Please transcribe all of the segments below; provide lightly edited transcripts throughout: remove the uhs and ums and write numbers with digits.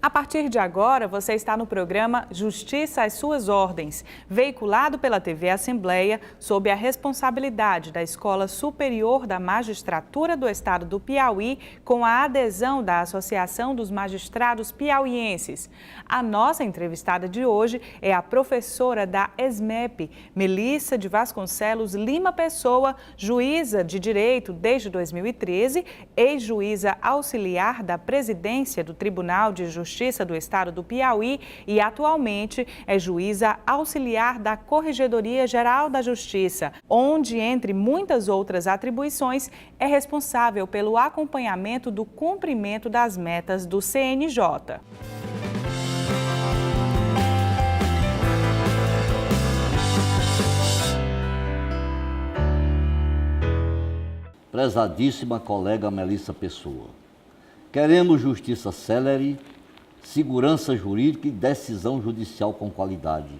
A partir de agora, você está no programa Justiça às Suas Ordens, veiculado pela TV Assembleia, sob a responsabilidade da Escola Superior da Magistratura do Estado do Piauí, com a adesão da Associação dos Magistrados Piauienses. A nossa entrevistada de hoje é a professora da ESMEP, Melissa de Vasconcelos Lima Pessoa, juíza de Direito desde 2013, ex-juíza auxiliar da presidência do Tribunal de Justiça do Estado do Piauí e atualmente é juíza auxiliar da Corregedoria Geral da Justiça, onde, entre muitas outras atribuições, é responsável pelo acompanhamento do cumprimento das metas do CNJ. Prezadíssima colega Melissa Pessoa, queremos justiça célere, segurança jurídica e decisão judicial com qualidade.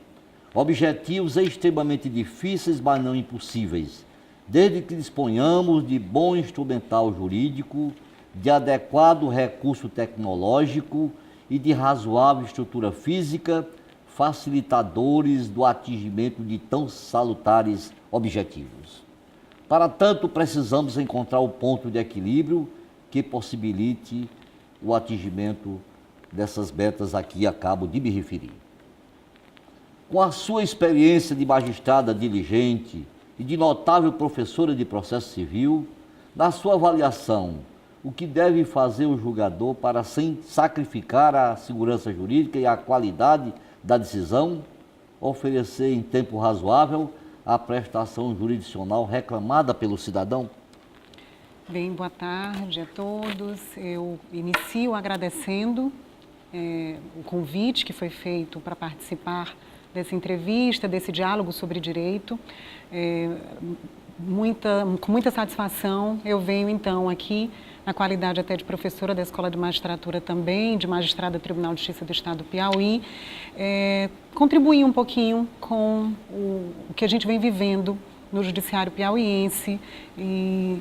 Objetivos extremamente difíceis, mas não impossíveis, desde que disponhamos de bom instrumental jurídico, de adequado recurso tecnológico e de razoável estrutura física, facilitadores do atingimento de tão salutares objetivos. Para tanto, precisamos encontrar o ponto de equilíbrio que possibilite o atingimento dessas metas a que acabo de me referir. Com a sua experiência de magistrada diligente e de notável professora de processo civil, na sua avaliação, o que deve fazer o julgador para sem sacrificar a segurança jurídica e a qualidade da decisão, oferecer em tempo razoável a prestação jurisdicional reclamada pelo cidadão? Bem, boa tarde a todos. Eu inicio agradecendo o convite que foi feito para participar dessa entrevista, desse diálogo sobre direito. Com muita satisfação, eu venho então aqui, na qualidade até de professora da Escola de Magistratura também, de magistrada do Tribunal de Justiça do Estado do Piauí, contribuir um pouquinho com o que a gente vem vivendo no Judiciário Piauiense e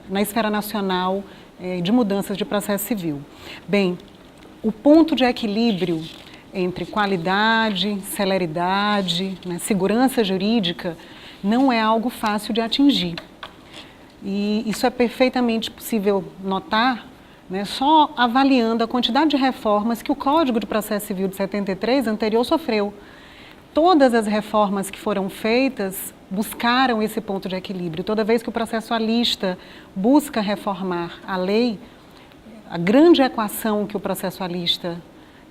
na esfera nacional de mudanças de processo civil. Bem, o ponto de equilíbrio entre qualidade, celeridade, segurança jurídica, não é algo fácil de atingir. E isso é perfeitamente possível notar, só avaliando a quantidade de reformas que o Código de Processo Civil de 73 anterior sofreu. Todas as reformas que foram feitas buscaram esse ponto de equilíbrio. Toda vez que o processualista busca reformar a lei, a grande equação que o processualista,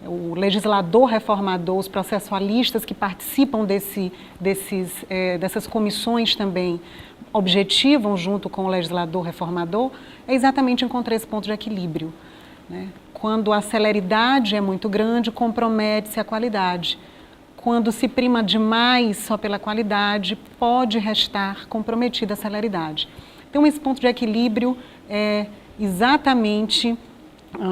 o legislador reformador, os processualistas que participam dessas comissões também objetivam junto com o legislador reformador, é exatamente encontrar esse ponto de equilíbrio. Quando a celeridade é muito grande, compromete-se a qualidade. Quando se prima demais só pela qualidade, pode restar comprometida a celeridade. Então, esse ponto de equilíbrio é exatamente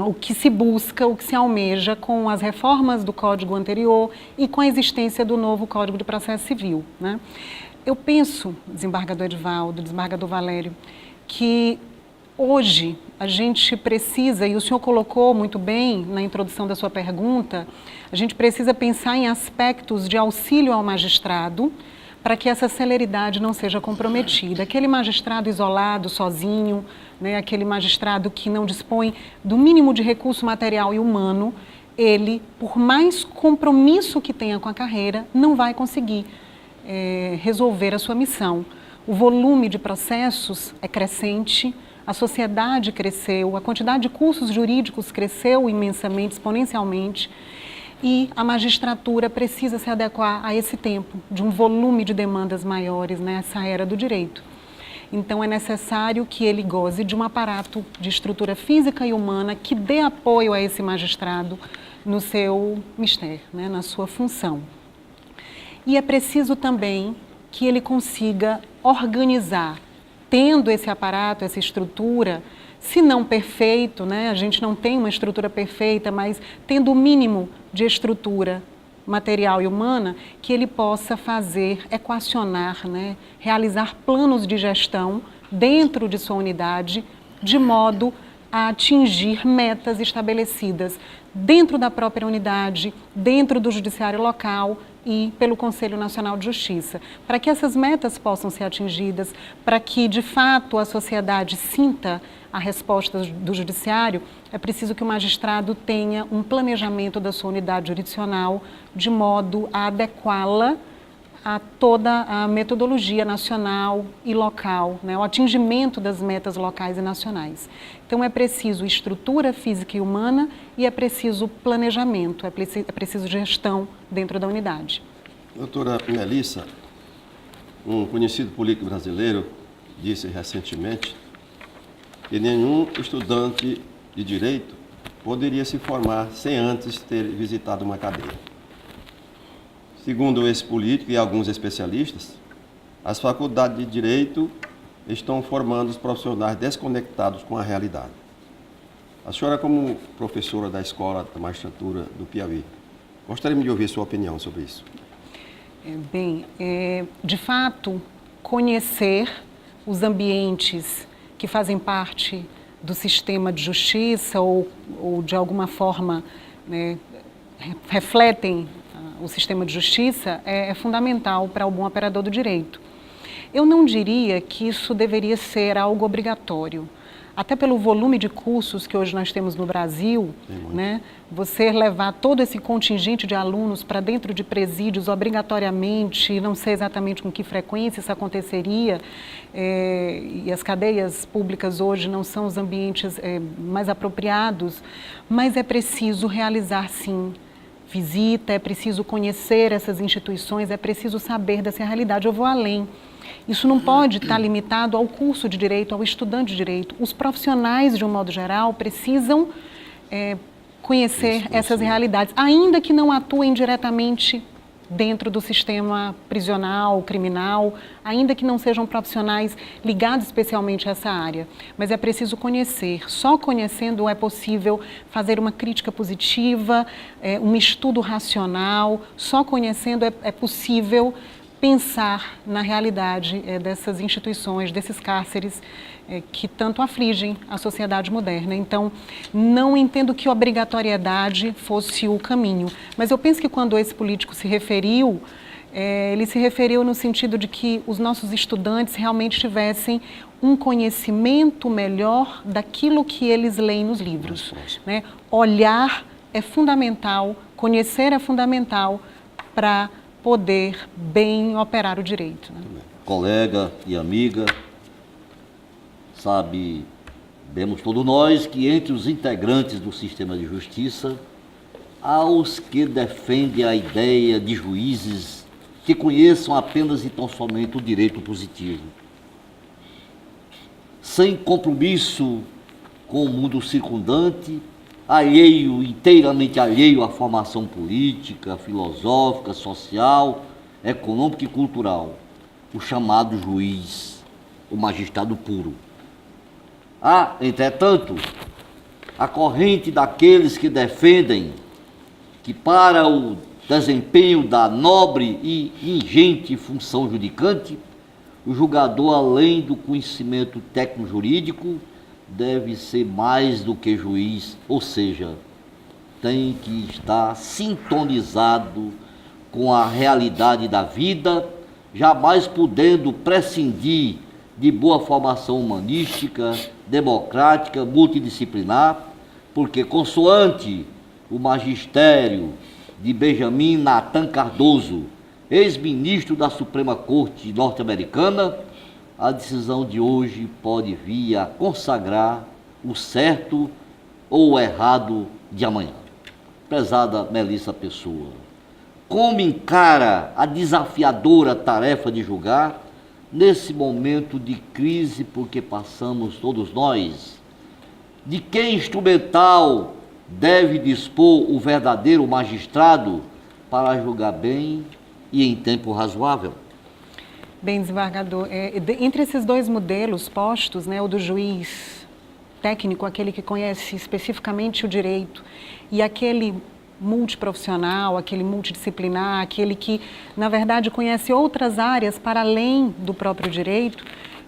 o que se busca, o que se almeja com as reformas do Código anterior e com a existência do novo Código de Processo Civil. Eu penso, desembargador Edivaldo, desembargador Valério, que hoje a gente precisa, e o senhor colocou muito bem na introdução da sua pergunta, a gente precisa pensar em aspectos de auxílio ao magistrado para que essa celeridade não seja comprometida. Aquele magistrado isolado, sozinho, aquele magistrado que não dispõe do mínimo de recurso material e humano, ele, por mais compromisso que tenha com a carreira, não vai conseguir resolver a sua missão. O volume de processos é crescente, a sociedade cresceu, a quantidade de cursos jurídicos cresceu imensamente, exponencialmente, e a magistratura precisa se adequar a esse tempo, de um volume de demandas maiores nessa era do direito. Então, é necessário que ele goze de um aparato de estrutura física e humana que dê apoio a esse magistrado no seu mistério, na sua função. E é preciso também que ele consiga organizar, tendo esse aparato, essa estrutura, se não perfeito, a gente não tem uma estrutura perfeita, mas tendo o mínimo de estrutura material e humana, que ele possa fazer, equacionar, realizar planos de gestão dentro de sua unidade, de modo a atingir metas estabelecidas dentro da própria unidade, dentro do judiciário local e pelo Conselho Nacional de Justiça. Para que essas metas possam ser atingidas, para que de fato a sociedade sinta a resposta do judiciário, é preciso que o magistrado tenha um planejamento da sua unidade jurisdicional de modo a adequá-la a toda a metodologia nacional e local, né, o atingimento das metas locais e nacionais. Então é preciso estrutura física e humana e é preciso planejamento, é preciso gestão dentro da unidade. Doutora Melissa, um conhecido político brasileiro disse recentemente que nenhum estudante de direito poderia se formar sem antes ter visitado uma cadeia. Segundo esse político e alguns especialistas, as faculdades de direito estão formando os profissionais desconectados com a realidade. A senhora, como professora da Escola da Magistratura do Piauí, gostaria de ouvir sua opinião sobre isso. De fato, conhecer os ambientes que fazem parte do sistema de justiça ou de alguma forma, né, refletem o sistema de justiça é fundamental para o bom operador do direito. Eu não diria que isso deveria ser algo obrigatório. Até pelo volume de cursos que hoje nós temos no Brasil, né, você levar todo esse contingente de alunos para dentro de presídios obrigatoriamente, não sei exatamente com que frequência isso aconteceria, e as cadeias públicas hoje não são os ambientes mais apropriados, mas é preciso realizar, sim, visita, é preciso conhecer essas instituições, é preciso saber dessa realidade. Eu vou além. Isso não pode estar limitado ao curso de direito, ao estudante de direito. Os profissionais, de um modo geral, precisam conhecer essas realidades, ainda que não atuem diretamente dentro do sistema prisional, criminal, ainda que não sejam profissionais ligados especialmente a essa área. Mas é preciso conhecer. Só conhecendo é possível fazer uma crítica positiva, um estudo racional. Só conhecendo é possível pensar na realidade dessas instituições, desses cárceres que tanto afligem a sociedade moderna. Então, não entendo que obrigatoriedade fosse o caminho, mas eu penso que quando esse político se referiu, ele se referiu no sentido de que os nossos estudantes realmente tivessem um conhecimento melhor daquilo que eles leem nos livros, né? Olhar é fundamental, conhecer é fundamental para poder bem operar o direito, né? Colega e amiga, sabemos todos nós que entre os integrantes do sistema de justiça há os que defendem a ideia de juízes que conheçam apenas e tão somente o direito positivo, sem compromisso com o mundo circundante, inteiramente alheio à formação política, filosófica, social, econômica e cultural, o chamado juiz, o magistrado puro. Há, entretanto, a corrente daqueles que defendem que para o desempenho da nobre e ingente função judicante, o julgador, além do conhecimento técnico-jurídico, deve ser mais do que juiz, ou seja, tem que estar sintonizado com a realidade da vida, jamais podendo prescindir de boa formação humanística, democrática, multidisciplinar, porque consoante o magistério de Benjamin Nathan Cardoso, ex-ministro da Suprema Corte norte-americana, a decisão de hoje pode vir a consagrar o certo ou o errado de amanhã. Prezada Melissa Pessoa, como encara a desafiadora tarefa de julgar nesse momento de crise por que passamos todos nós? De que instrumental deve dispor o verdadeiro magistrado para julgar bem e em tempo razoável? Bem, desembargador, entre esses dois modelos postos, né, o do juiz técnico, aquele que conhece especificamente o direito, e aquele multiprofissional, aquele multidisciplinar, aquele que, na verdade, conhece outras áreas para além do próprio direito,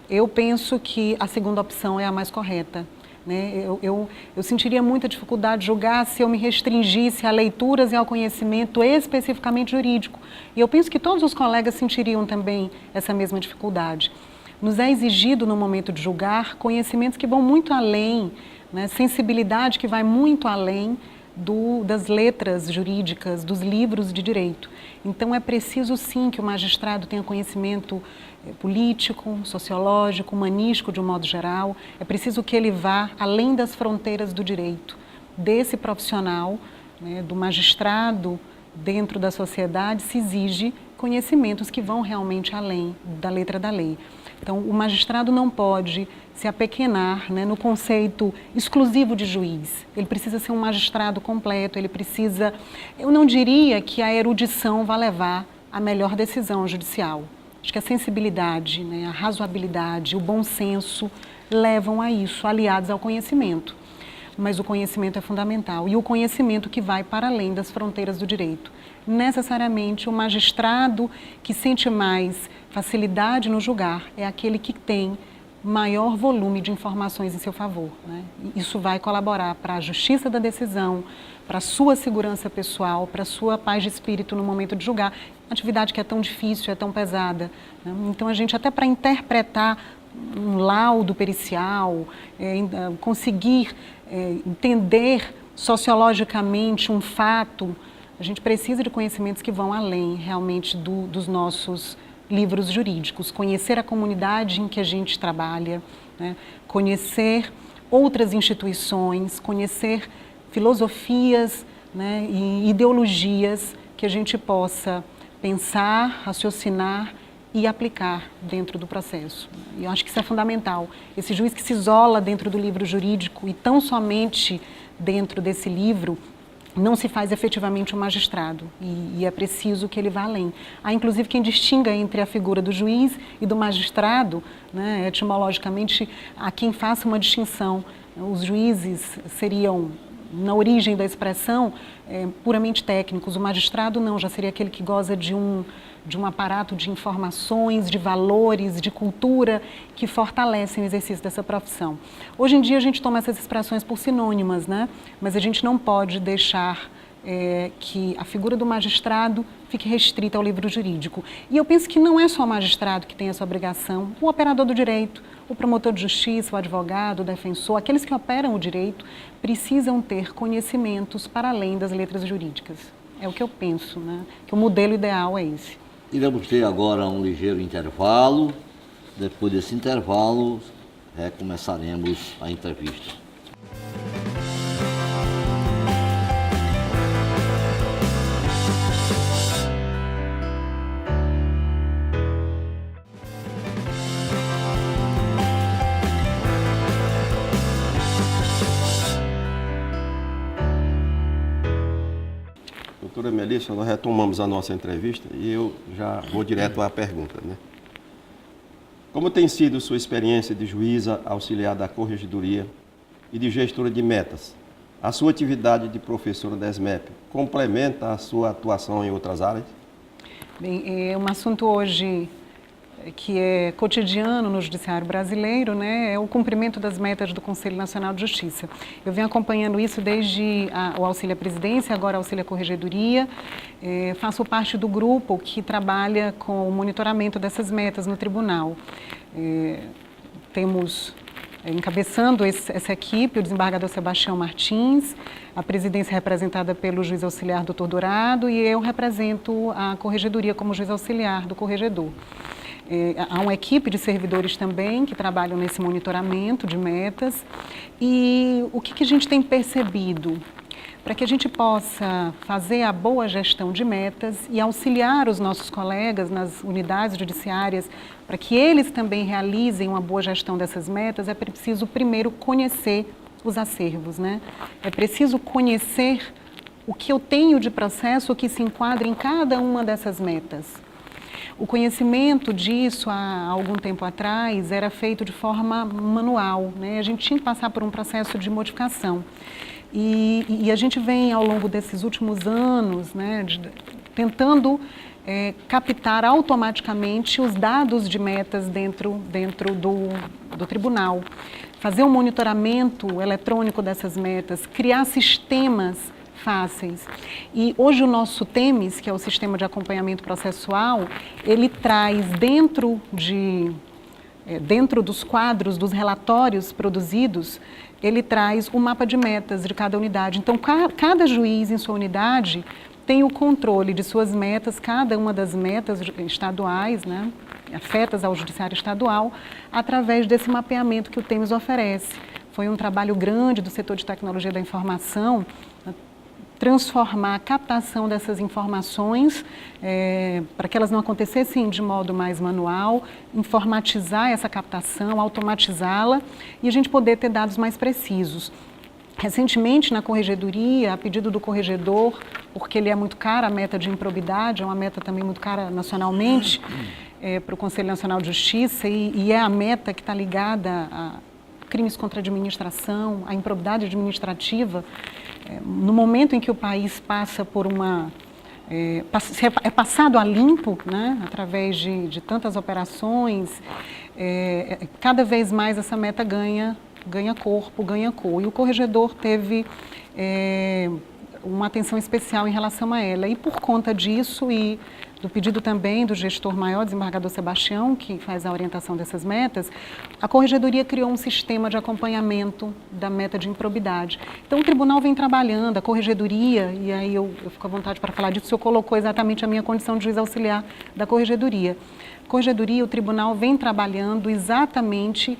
eu penso que a segunda opção é a mais correta. né? Eu sentiria muita dificuldade de julgar se eu me restringisse a leituras e ao conhecimento especificamente jurídico. E eu penso que todos os colegas sentiriam também essa mesma dificuldade. Nos é exigido, no momento de julgar, conhecimentos que vão muito além, né? Sensibilidade que vai muito além das letras jurídicas, dos livros de direito. Então, é preciso, sim, que o magistrado tenha conhecimento político, sociológico, humanístico, de um modo geral. É preciso que ele vá além das fronteiras do direito. Desse profissional, né, do magistrado, dentro da sociedade, se exige conhecimentos que vão realmente além da letra da lei. Então, o magistrado não pode se apequenar, né, no conceito exclusivo de juiz. Ele precisa ser um magistrado completo, ele precisa... Eu não diria que a erudição vai levar à melhor decisão judicial. Acho que a sensibilidade, né, a razoabilidade, o bom senso levam a isso, aliados ao conhecimento. Mas o conhecimento é fundamental, e o conhecimento que vai para além das fronteiras do direito. Necessariamente, o magistrado que sente mais facilidade no julgar é aquele que tem maior volume de informações em seu favor, né? Isso vai colaborar para a justiça da decisão, para a sua segurança pessoal, para a sua paz de espírito no momento de julgar. Atividade que é tão difícil, é tão pesada, né? Então, a gente até para interpretar um laudo pericial, conseguir entender sociologicamente um fato, a gente precisa de conhecimentos que vão além realmente dos nossos livros jurídicos, conhecer a comunidade em que a gente trabalha, né? Conhecer outras instituições, conhecer filosofias, né, e ideologias que a gente possa pensar, raciocinar e aplicar dentro do processo. E eu acho que isso é fundamental. Esse juiz que se isola dentro do livro jurídico e tão somente dentro desse livro, não se faz efetivamente um magistrado, e é preciso que ele vá além. Há, inclusive, quem distinga entre a figura do juiz e do magistrado, né, etimologicamente, há quem faça uma distinção. Os juízes seriam, na origem da expressão, puramente técnicos. O magistrado não, já seria aquele que goza de um aparato de informações, de valores, de cultura que fortalecem o exercício dessa profissão. Hoje em dia a gente toma essas expressões por sinônimas, né? Mas a gente não pode deixar que a figura do magistrado fique restrita ao livro jurídico. E eu penso que não é só o magistrado que tem essa obrigação, o operador do direito, o promotor de justiça, o advogado, o defensor, aqueles que operam o direito, precisam ter conhecimentos para além das letras jurídicas. É o que eu penso, né? Que o modelo ideal é esse. Iremos ter agora um ligeiro intervalo. Depois desse intervalo, recomeçaremos a entrevista. Doutora Melissa, nós retomamos a nossa entrevista e eu já vou direto à pergunta, né? Como tem sido sua experiência de juíza auxiliar da Corregedoria e de gestora de metas? A sua atividade de professora da ESMEP complementa a sua atuação em outras áreas? Bem, é um assunto hoje que é cotidiano no Judiciário brasileiro, né, é o cumprimento das metas do Conselho Nacional de Justiça. Eu venho acompanhando isso desde o auxílio à presidência, agora auxílio à corregedoria. Faço parte do grupo que trabalha com o monitoramento dessas metas no tribunal. Temos encabeçando essa equipe o desembargador Sebastião Martins, a presidência representada pelo juiz auxiliar Dr. Dourado, e eu represento a corregedoria como juiz auxiliar do corregedor. Há uma equipe de servidores também que trabalham nesse monitoramento de metas. E o que a gente tem percebido? Para que a gente possa fazer a boa gestão de metas e auxiliar os nossos colegas nas unidades judiciárias, para que eles também realizem uma boa gestão dessas metas, é preciso primeiro conhecer os acervos, né? É preciso conhecer o que eu tenho de processo que se enquadra em cada uma dessas metas. O conhecimento disso, há algum tempo atrás, era feito de forma manual, né? A gente tinha que passar por um processo de modificação. E a gente vem, ao longo desses últimos anos, né, tentando captar automaticamente os dados de metas dentro do tribunal. fazer um monitoramento eletrônico dessas metas, criar sistemas fáceis. E hoje o nosso TEMES, que é o Sistema de Acompanhamento Processual, ele traz dentro dos quadros, dos relatórios produzidos, ele traz o mapa de metas de cada unidade. Então, cada juiz em sua unidade tem o controle de suas metas, cada uma das metas estaduais, né, afetas ao judiciário estadual, através desse mapeamento que o TEMES oferece. Foi um trabalho grande do setor de tecnologia da informação, transformar a captação dessas informações para que elas não acontecessem de modo mais manual, informatizar essa captação, automatizá-la e a gente poder ter dados mais precisos. Recentemente, na corregedoria, a pedido do corregedor, porque ele é muito caro, a meta de improbidade é uma meta também muito cara nacionalmente, para o Conselho Nacional de Justiça, e é a meta que está ligada a crimes contra a administração, a improbidade administrativa. No momento em que o país passa por é passado a limpo, né, através de tantas operações, cada vez mais essa meta ganha corpo, ganha cor. E o corregedor teve uma atenção especial em relação a ela. E por conta disso e do pedido também do gestor maior, desembargador Sebastião, que faz a orientação dessas metas, a corregedoria criou um sistema de acompanhamento da meta de improbidade. Então o tribunal vem trabalhando, a corregedoria, e aí eu fico à vontade para falar disso, o senhor colocou exatamente a minha condição de juiz auxiliar da corregedoria. Corregedoria, o tribunal vem trabalhando exatamente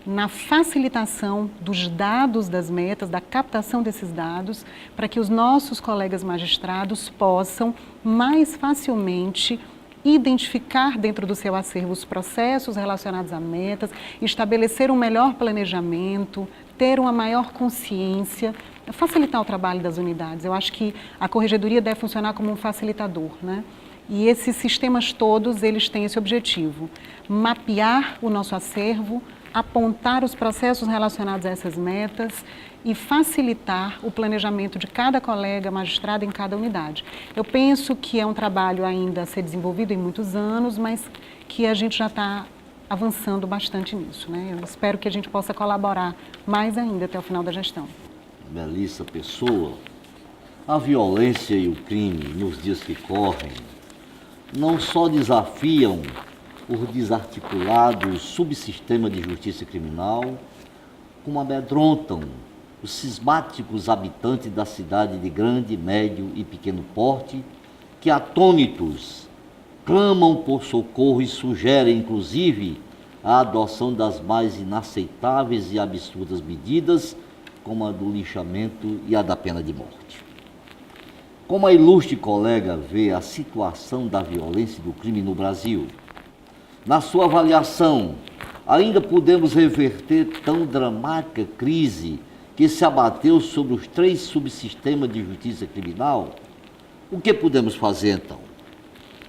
na facilitação dos dados das metas, da captação desses dados, para que os nossos colegas magistrados possam mais facilmente identificar dentro do seu acervo os processos relacionados a metas, estabelecer um melhor planejamento, ter uma maior consciência, facilitar o trabalho das unidades. Eu acho que a corregedoria deve funcionar como um facilitador, né? E esses sistemas todos, eles têm esse objetivo: mapear o nosso acervo, apontar os processos relacionados a essas metas e facilitar o planejamento de cada colega magistrado em cada unidade. Eu penso que é um trabalho ainda a ser desenvolvido em muitos anos, mas que a gente já está avançando bastante nisso, né? Eu espero que a gente possa colaborar mais ainda até o final da gestão. Melissa Pessoa, a violência e o crime nos dias que correm não só desafiam os desarticulados subsistemas de justiça criminal, como amedrontam os cismáticos habitantes da cidade de grande, médio e pequeno porte, que atônitos clamam por socorro e sugerem, inclusive, a adoção das mais inaceitáveis e absurdas medidas, como a do linchamento e a da pena de morte. Como a ilustre colega vê a situação da violência e do crime no Brasil? Na sua avaliação, ainda podemos reverter tão dramática crise que se abateu sobre os 3 subsistemas de justiça criminal? O que podemos fazer, então?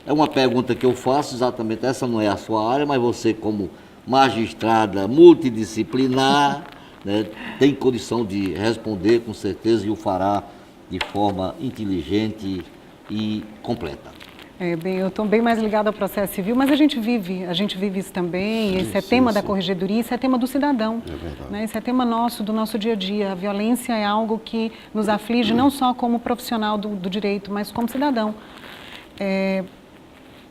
É uma pergunta que eu faço, exatamente, essa não é a sua área, mas você, como magistrada multidisciplinar, né, tem condição de responder com certeza e o fará de forma inteligente e completa. Bem, eu estou bem mais ligada ao processo civil, mas a gente vive isso também, esse é tema da corregedoria, esse é tema do cidadão, né? Esse é tema nosso, do nosso dia a dia. A violência é algo que nos aflige não só como profissional do direito, mas como cidadão.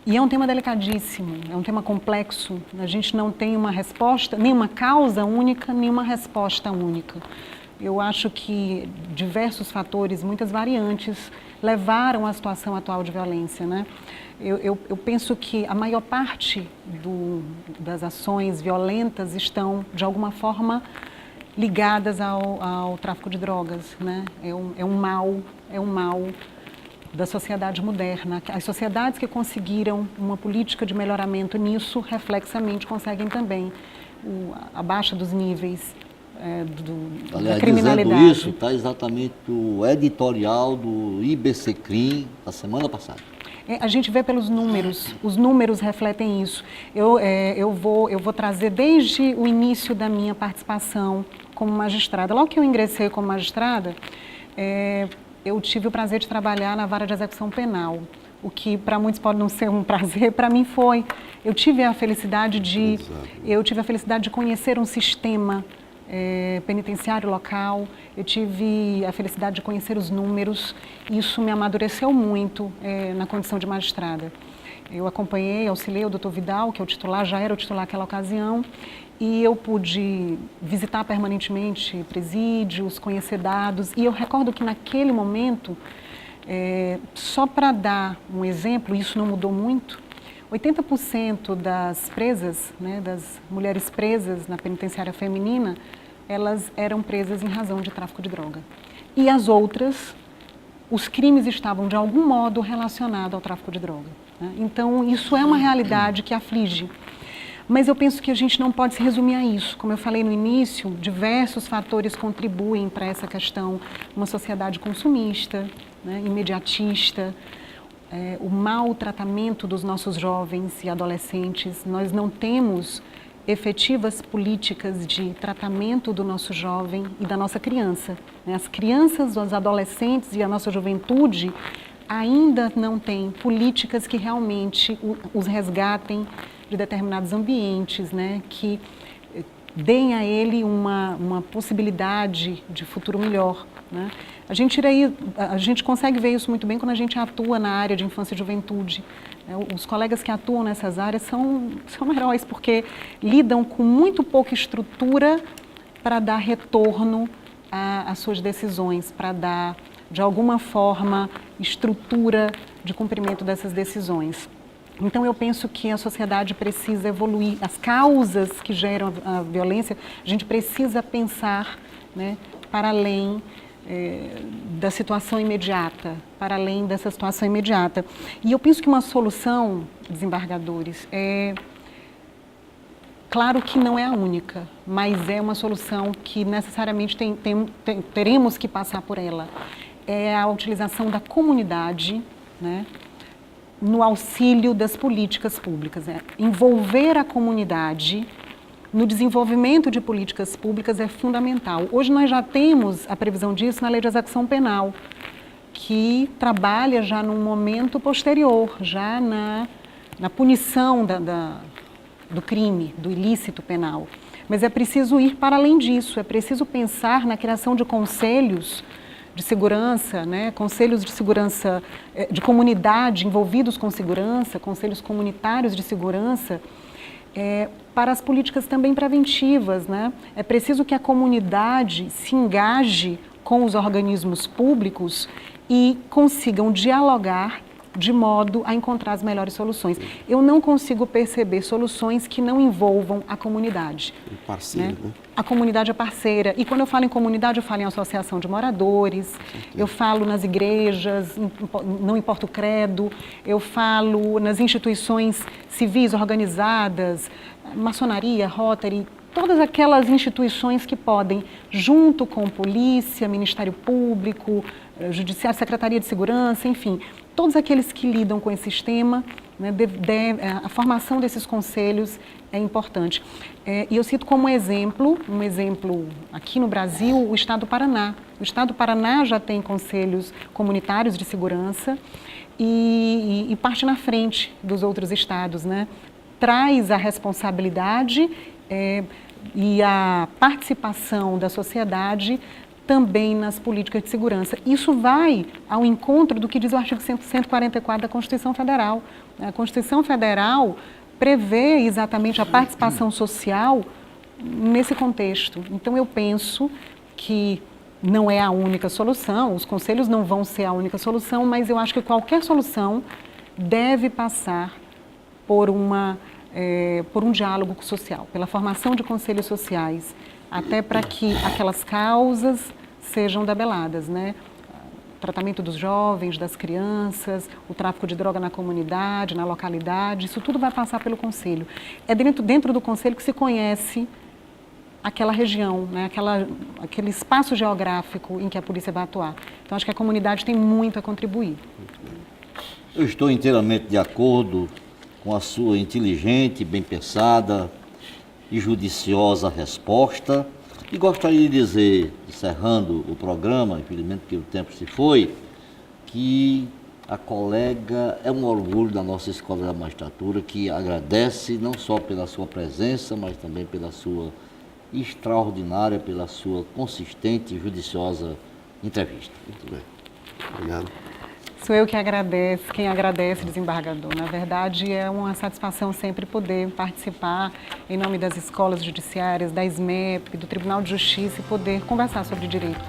E é um tema delicadíssimo, é um tema complexo, a gente não tem uma resposta, nenhuma causa única, nenhuma resposta única. Eu acho que diversos fatores, muitas variantes, levaram à situação atual de violência, né? Eu penso que a maior parte das ações violentas estão, de alguma forma, ligadas ao tráfico de drogas, né? É um mal da sociedade moderna. As sociedades que conseguiram uma política de melhoramento nisso, reflexamente, conseguem também a baixa dos níveis da criminalidade. Dizendo isso, está exatamente o editorial do IBCCRIM da semana passada. A gente vê pelos números, os números refletem isso. Eu vou trazer desde o início da minha participação como magistrada. Logo que eu ingressei como magistrada, eu tive o prazer de trabalhar na vara de execução penal, o que para muitos pode não ser um prazer, para mim foi. Eu tive a felicidade de conhecer um sistema penitenciário local, eu tive a felicidade de conhecer os números, isso me amadureceu muito na condição de magistrada. Eu acompanhei, auxiliei o Dr. Vidal, que é o titular, já era o titular naquela ocasião, e eu pude visitar permanentemente presídios, conhecer dados, e eu recordo que naquele momento, só para dar um exemplo, isso não mudou muito, 80% das presas, né, das mulheres presas na penitenciária feminina, elas eram presas em razão de tráfico de droga. E as outras, os crimes estavam de algum modo relacionados ao tráfico de droga, né? Então, isso é uma realidade que aflige. Mas eu penso que a gente não pode se resumir a isso. Como eu falei no início, diversos fatores contribuem para essa questão. Uma sociedade consumista, né, imediatista, o mau tratamento dos nossos jovens e adolescentes. Nós não temos efetivas políticas de tratamento do nosso jovem e da nossa criança, né? As crianças, os adolescentes e a nossa juventude ainda não têm políticas que realmente os resgatem de determinados ambientes, né? Que deem a ele uma possibilidade de futuro melhor, né? A gente consegue ver isso muito bem quando a gente atua na área de infância e juventude. Os colegas que atuam nessas áreas são heróis, porque lidam com muito pouca estrutura para dar retorno às suas decisões, para dar, de alguma forma, estrutura de cumprimento dessas decisões. Então, eu penso que a sociedade precisa evoluir. As causas que geram a violência, a gente precisa pensar, né, para além da situação imediata, para além dessa situação imediata. E eu penso que uma solução, desembargadores, claro que não é a única, mas é uma solução que necessariamente teremos que passar por ela. É a utilização da comunidade, né, no auxílio das políticas públicas. Envolver a comunidade no desenvolvimento de políticas públicas é fundamental. Hoje nós já temos a previsão disso na Lei de Execução Penal, que trabalha já num momento posterior, já na punição do crime, do ilícito penal. Mas é preciso ir para além disso, é preciso pensar na criação de conselhos de segurança, né? Conselhos de segurança de comunidade envolvidos com segurança, conselhos comunitários de segurança, para as políticas também preventivas, né? É preciso que a comunidade se engaje com os organismos públicos e consigam dialogar de modo a encontrar as melhores soluções. Eu não consigo perceber soluções que não envolvam a comunidade. Parceiro, né? A comunidade é parceira. E quando eu falo em comunidade, eu falo em associação de moradores, eu falo nas igrejas, não importa o credo, eu falo nas instituições civis organizadas, maçonaria, Rotary, todas aquelas instituições que podem, junto com polícia, Ministério Público, Judiciário, Secretaria de Segurança, enfim, todos aqueles que lidam com esse sistema, né, a formação desses conselhos é importante. E eu cito como exemplo, aqui no Brasil, o Estado do Paraná. O Estado do Paraná já tem conselhos comunitários de segurança e parte na frente dos outros estados, né? Traz a responsabilidade e a participação da sociedade também nas políticas de segurança. Isso vai ao encontro do que diz o artigo 144 da Constituição Federal. A Constituição Federal prevê exatamente a participação social nesse contexto. Então, eu penso que não é a única solução, os conselhos não vão ser a única solução, mas eu acho que qualquer solução deve passar por um diálogo social, pela formação de conselhos sociais, até para que aquelas causas sejam debeladas, né? O tratamento dos jovens, das crianças, o tráfico de droga na comunidade, na localidade, isso tudo vai passar pelo conselho. É dentro do conselho que se conhece aquela região, né? Aquele espaço geográfico em que a polícia vai atuar. Então, acho que a comunidade tem muito a contribuir. Eu estou inteiramente de acordo com a sua inteligente, bem pensada e judiciosa resposta. E gostaria de dizer, encerrando o programa, infelizmente porque o tempo se foi, que a colega é um orgulho da nossa Escola da Magistratura, que agradece não só pela sua presença, mas também pela sua extraordinária pela sua consistente e judiciosa entrevista. Muito bem. Obrigado. Sou eu que agradeço, quem agradece, desembargador. Na verdade, é uma satisfação sempre poder participar em nome das escolas judiciárias, da SMEP, do Tribunal de Justiça e poder conversar sobre direito.